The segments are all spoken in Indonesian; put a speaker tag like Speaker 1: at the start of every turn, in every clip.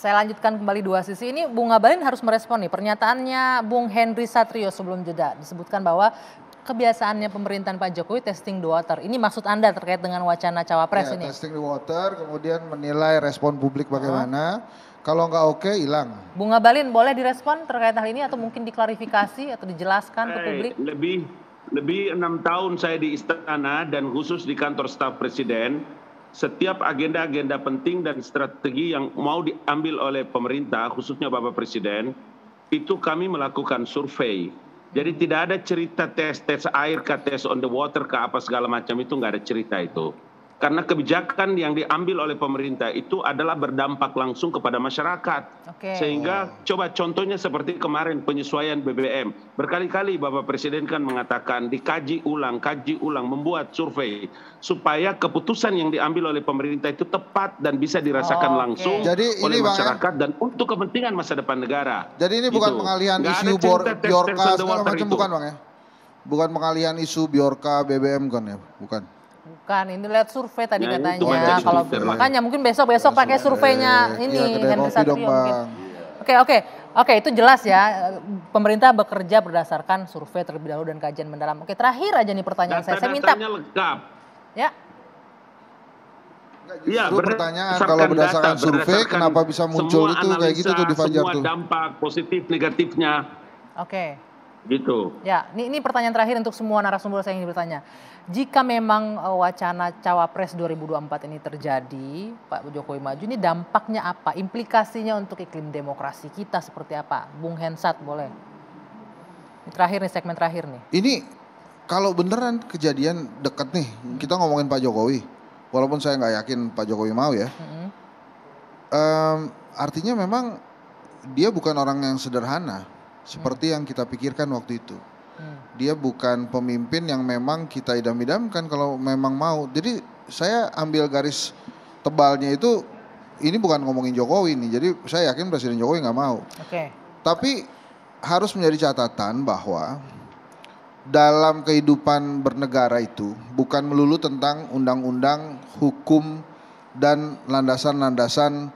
Speaker 1: saya lanjutkan kembali dua sisi ini. Bung Ngabalin harus merespon nih pernyataannya Bung Henry Satrio sebelum jeda. Disebutkan bahwa kebiasaannya pemerintahan Pak Jokowi testing the water. Ini maksud Anda terkait dengan wacana cawapres ini?
Speaker 2: Testing the water, kemudian menilai respon publik bagaimana. Kalau nggak oke, hilang.
Speaker 1: Bung Ngabalin boleh direspon terkait hal ini atau mungkin diklarifikasi atau dijelaskan ke publik?
Speaker 3: Lebih 6 tahun saya di istana dan khusus di kantor staf presiden. Setiap agenda-agenda penting dan strategi yang mau diambil oleh pemerintah, khususnya Bapak Presiden, itu kami melakukan survei. Jadi tidak ada cerita tes air, tes on the water, apa segala macam itu, nggak ada cerita itu. Karena kebijakan yang diambil oleh pemerintah itu adalah berdampak langsung kepada masyarakat. Sehingga coba contohnya seperti kemarin penyesuaian BBM. Berkali-kali Bapak Presiden kan mengatakan dikaji ulang, membuat survei. Supaya keputusan yang diambil oleh pemerintah itu tepat dan bisa dirasakan langsung oleh masyarakat dan untuk kepentingan masa depan negara.
Speaker 2: Jadi ini bukan pengalihan isu Biorka segala macam, bukan Bang ya? Bukan pengalihan isu Biorka, BBM kan ya? Bukan.
Speaker 1: Bukan, ini lihat survei tadi katanya. Kalau makanya mungkin besok pakai surveinya ini Henry Satrio mungkin. Oke, itu jelas ya. Pemerintah bekerja berdasarkan survei terlebih dahulu dan kajian mendalam. Oke, terakhir aja nih pertanyaan saya minta.
Speaker 3: Datanya lengkap.
Speaker 1: Ya.
Speaker 2: Justru pertanyaan kalau berdasarkan survei kenapa bisa muncul itu kayak gitu tuh di Fajar tuh.
Speaker 3: Semua dampak positif negatifnya.
Speaker 1: Oke.
Speaker 3: Gitu.
Speaker 1: Ya, ini pertanyaan terakhir untuk semua narasumber saya ingin bertanya. Jika memang wacana cawapres 2024 ini terjadi, Pak Jokowi maju, ini dampaknya apa? Implikasinya untuk iklim demokrasi kita seperti apa? Bung Hensat boleh. Ini terakhir nih, segmen terakhir nih.
Speaker 2: Ini kalau beneran kejadian deket nih, kita ngomongin Pak Jokowi. Walaupun saya nggak yakin Pak Jokowi mau ya. Artinya memang dia bukan orang yang sederhana. Seperti yang kita pikirkan waktu itu. Dia bukan pemimpin yang memang kita idam-idamkan kalau memang mau. Jadi saya ambil garis tebalnya itu, ini bukan ngomongin Jokowi nih. Jadi saya yakin Presiden Jokowi nggak mau. Tapi harus menjadi catatan bahwa dalam kehidupan bernegara itu bukan melulu tentang undang-undang, hukum, dan landasan-landasan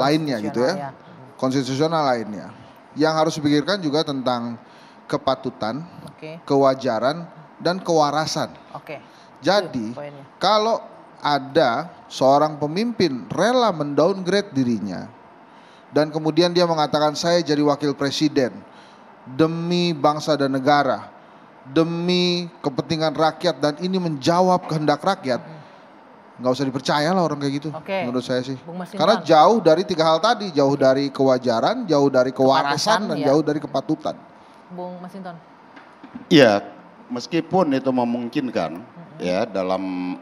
Speaker 2: lainnya gitu ya. Konstitusional lainnya. Yang harus dipikirkan juga tentang kepatutan, kewajaran, dan kewarasan. Jadi kalau ada seorang pemimpin rela mendowngrade dirinya dan kemudian dia mengatakan saya jadi wakil presiden demi bangsa dan negara, demi kepentingan rakyat dan ini menjawab kehendak rakyat, nggak usah dipercaya lah orang kayak gitu. Menurut saya sih. Karena jauh dari tiga hal tadi, jauh dari kewajaran, jauh dari kewarasan, dan jauh dari kepatutan.
Speaker 1: Bung Masinton.
Speaker 4: Iya, meskipun itu memungkinkan ya dalam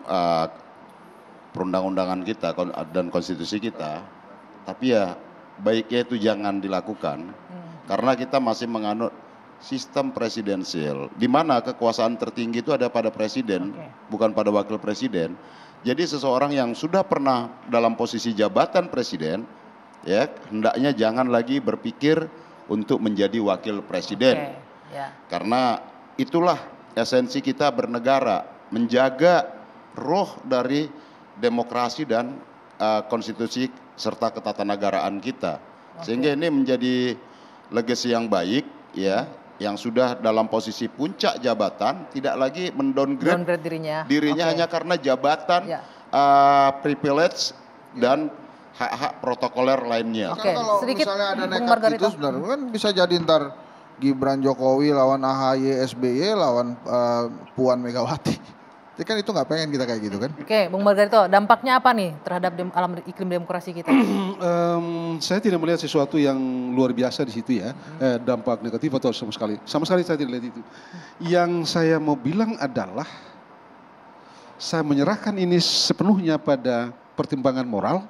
Speaker 4: perundang-undangan kita dan konstitusi kita, tapi ya baiknya itu jangan dilakukan karena kita masih menganut sistem presidensial di mana kekuasaan tertinggi itu ada pada presiden, bukan pada wakil presiden. Jadi seseorang yang sudah pernah dalam posisi jabatan presiden, ya hendaknya jangan lagi berpikir untuk menjadi wakil presiden. Karena itulah esensi kita bernegara, menjaga roh dari demokrasi dan konstitusi serta ketatanegaraan kita. Sehingga ini menjadi legacy yang baik ya, yang sudah dalam posisi puncak jabatan tidak lagi mendowngrade dirinya hanya karena jabatan, privilege dan hak-hak protokoler lainnya.
Speaker 2: Kalau misalnya ada nekat itu sebenarnya kan bisa jadi ntar Gibran Jokowi lawan AHY SBY lawan Puan Megawati. Jadi kan itu nggak pengen kita kayak gitu kan.
Speaker 1: Bung Margarito, dampaknya apa nih terhadap alam iklim demokrasi kita?
Speaker 5: Saya tidak melihat sesuatu yang luar biasa di situ ya, dampak negatif atau sama sekali saya tidak lihat itu. Yang saya mau bilang adalah saya menyerahkan ini sepenuhnya pada pertimbangan moral,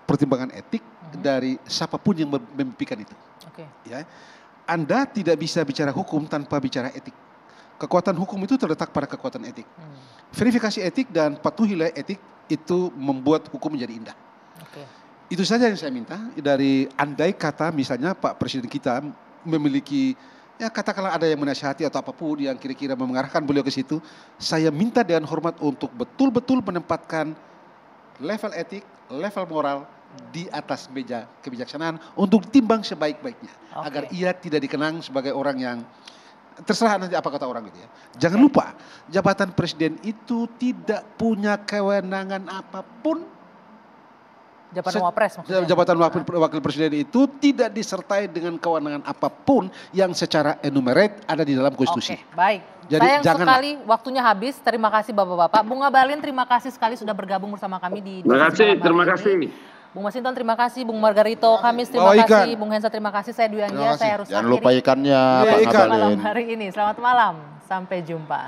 Speaker 5: pertimbangan etik dari siapapun yang memimpikan itu. Ya, Anda tidak bisa bicara hukum tanpa bicara etik. Kekuatan hukum itu terletak pada kekuatan etik. Verifikasi etik dan patuhilah etik itu membuat hukum menjadi indah. Itu saja yang saya minta dari andai kata misalnya Pak Presiden kita memiliki ya katakanlah ada yang menasihati atau apapun yang kira-kira mengarahkan beliau ke situ, saya minta dengan hormat untuk betul-betul menempatkan level etik, level moral di atas meja kebijaksanaan untuk timbang sebaik-baiknya.
Speaker 1: Oke.
Speaker 5: Agar ia tidak dikenang sebagai orang yang terserah nanti apa kata orang gitu ya. Jangan lupa, jabatan presiden itu tidak punya kewenangan apapun.
Speaker 1: Jabatan wapres maksudnya.
Speaker 5: Jabatan wakil presiden itu tidak disertai dengan kewenangan apapun yang secara enumerate ada di dalam konstitusi.
Speaker 1: Oke, baik.
Speaker 5: Jadi
Speaker 1: Sayang
Speaker 5: janganlah.
Speaker 1: sekali waktunya habis. Terima kasih Bapak-bapak. Bung Ngabalin terima kasih sekali sudah bergabung bersama kami di
Speaker 3: Terima kasih.
Speaker 1: Bung Masinton terima kasih, Bung Margarito Kamis terima
Speaker 5: Bawa ikan.
Speaker 1: kasih, Bung Hensa terima kasih. Saya Dwi
Speaker 2: Terima
Speaker 1: Anggia,
Speaker 2: kasih.
Speaker 1: saya harus
Speaker 4: Jangan
Speaker 1: akhiri
Speaker 4: lupa ikannya, Pak
Speaker 5: Iya, ikan.
Speaker 1: malam
Speaker 4: Ngabalin.
Speaker 1: hari ini. Selamat malam, sampai jumpa.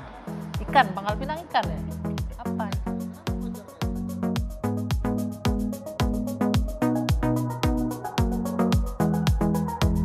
Speaker 1: Ikan, Pangkal Pinang ikan ya.